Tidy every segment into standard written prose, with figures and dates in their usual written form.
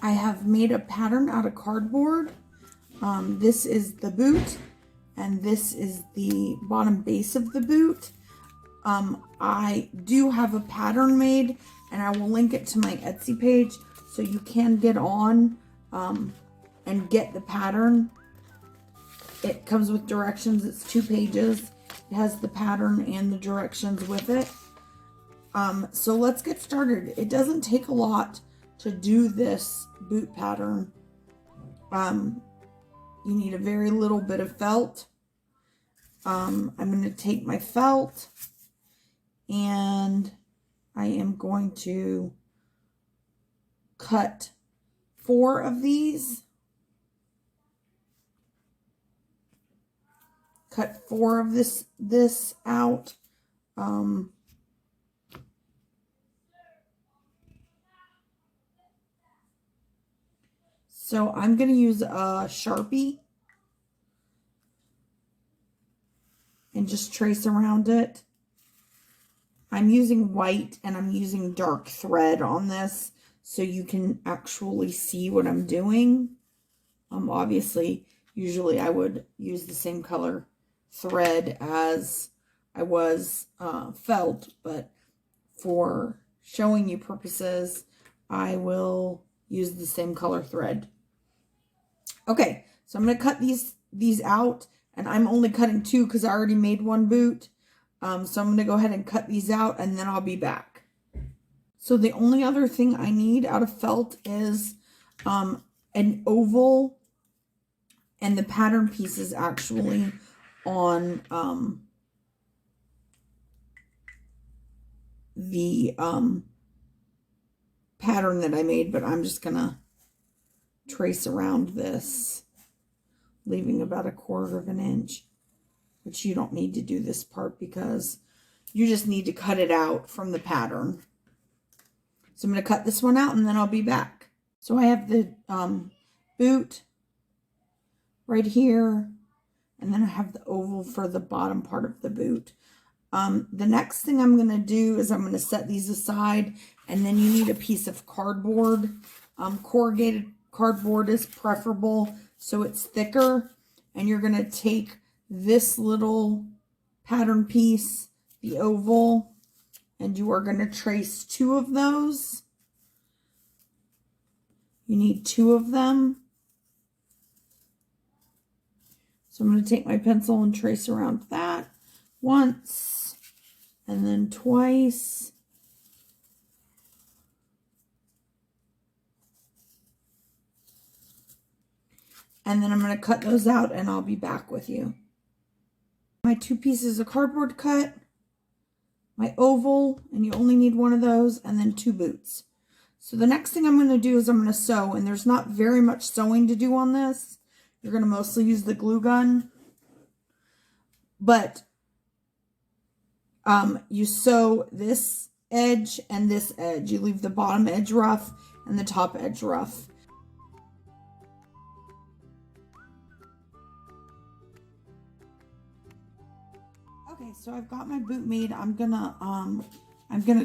I have made a pattern out of cardboard. This is the boot, and this is the bottom base of the boot. I do have a pattern made, and I will link it to my Etsy page so you can get on and get the pattern. It comes with directions. It's 2 pages. It has the pattern and the directions with it. So let's get started. It doesn't take a lot to do this boot pattern. You need a very little bit of felt. I'm going to take my felt and I am going to cut 4 of these. Cut 4 of this out. So I'm going to use a Sharpie and just trace around it. I'm using white and I'm using dark thread on this so you can actually see what I'm doing. Obviously, usually I would use the same color thread as I was felt, but for showing you purposes, I will use the same color thread. Okay, so I'm going to cut these out, and I'm only cutting 2 because I already made 1 boot. So I'm going to go ahead and cut these out, and then I'll be back. So the only other thing I need out of felt is an oval, and the pattern piece is actually on the pattern that I made, but I'm just going to trace around this, leaving about 1/4 of an inch, which you don't need to do this part because you just need to cut it out from the pattern. So I'm going to cut this one out and then I'll be back. So I have the boot right here, and then I have the oval for the bottom part of the boot. The next thing I'm going to do is I'm going to set these aside, and then you need a piece of cardboard. Corrugated cardboard is preferable so it's thicker, and you're going to take this little pattern piece, the oval, and you are going to trace 2 of those. You need 2 of them. So I'm going to take my pencil and trace around that once, and then twice. And then I'm going to cut those out and I'll be back with you. My 2 pieces of cardboard cut, my oval, and you only need 1 of those, and then 2 boots. So the next thing I'm going to do is I'm going to sew, and there's not very much sewing to do on this. You're going to mostly use the glue gun. But you sew this edge and this edge. You leave the bottom edge rough and the top edge rough. Okay, so I've got my boot made. I'm gonna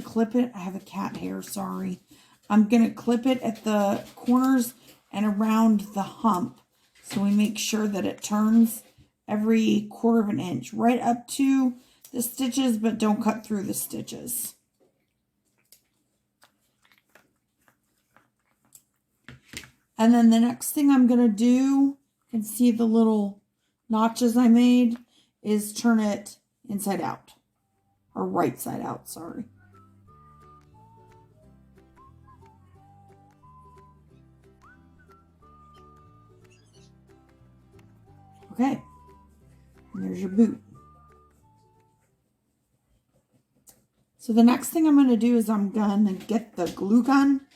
clip it. I have a cat hair, sorry. I'm gonna clip it at the corners and around the hump, so we make sure that it turns every 1/4 of an inch, right up to the stitches, but don't cut through the stitches. And then the next thing I'm gonna do, you can see the little notches I made, is turn it inside out, or right side out, sorry. Okay, and there's your boot. So the next thing I'm going to do is I'm going to get the glue gun,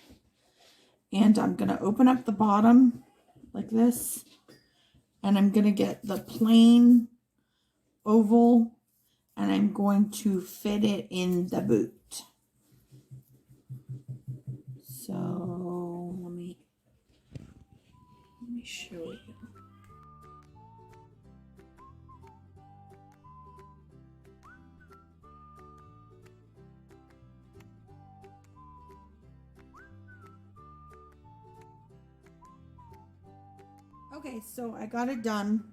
and I'm going to open up the bottom like this, and I'm going to get the plain oval, and I'm going to fit it in the boot. So let me show you. Okay, so I got it done.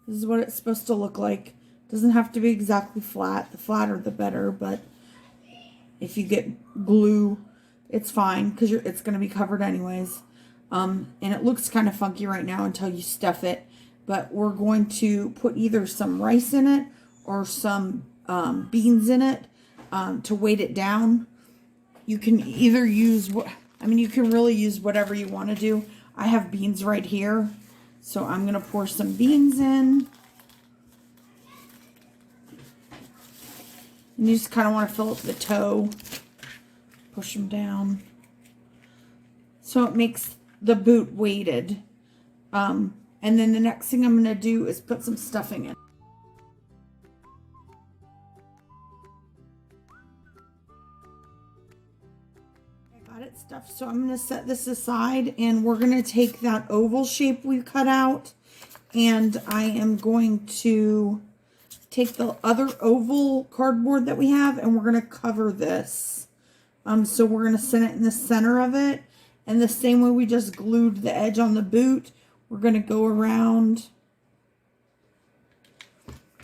This is what it's supposed to look like. Doesn't have to be exactly flat. The flatter the better, but if you get glue, it's fine because it's going to be covered anyways. And it looks kind of funky right now until you stuff it. But we're going to put either some rice in it or some beans in it to weight it down. You can either use, you can really use whatever you want to do. I have beans right here. So I'm going to pour some beans in. And you just kind of want to fill up the toe. Push them down. So it makes the boot weighted. And then the next thing I'm going to do is put some stuffing in. I got it stuffed, so I'm going to set this aside, and we're going to take that oval shape we cut out, and I am going to take the other oval cardboard that we have, and we're going to cover this. So we're going to set it in the center of it, and the same way we just glued the edge on the boot, we're going to go around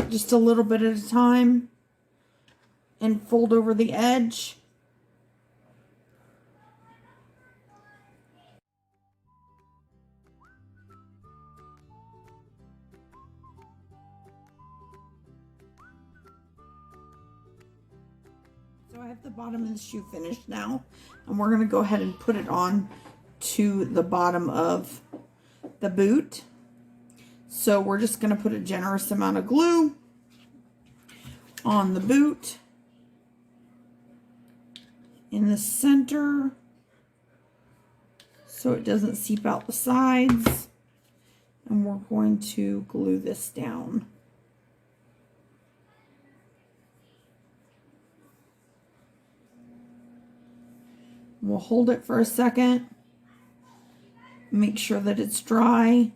just a little bit at a time and fold over the edge. So I have the bottom of the shoe finished now, and we're going to go ahead and put it on to the bottom of the boot. So we're just going to put a generous amount of glue on the boot in the center so it doesn't seep out the sides, and we're going to glue this down. We'll hold it for a second, make sure that it's dry,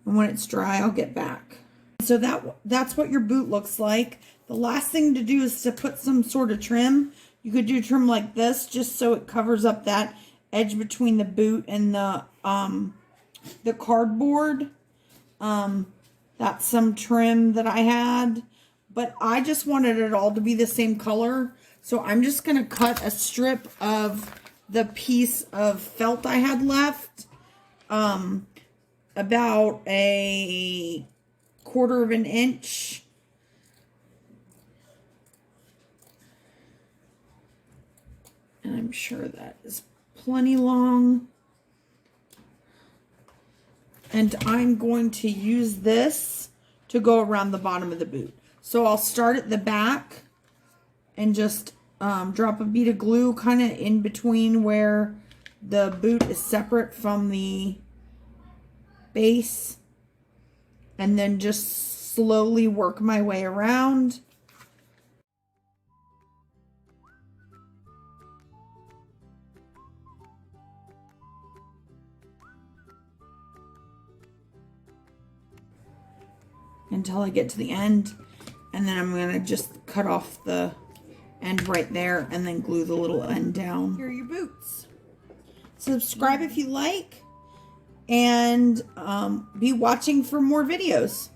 and when it's dry, I'll get back. So that's what your boot looks like. The last thing to do is to put some sort of trim. You could do trim like this, just so it covers up that edge between the boot and the cardboard. That's some trim that I had, but I just wanted it all to be the same color. So I'm just going to cut a strip of the piece of felt I had left, about a 1/4 of an inch. And I'm sure that is plenty long. And I'm going to use this to go around the bottom of the boot. So I'll start at the back and just drop a bead of glue kind of in between where the boot is separate from the base, and then just slowly work my way around. Until I get to the end, and then I'm going to just cut off the end right there and then glue the little end down. Here are your boots. Subscribe if you like, and be watching for more videos.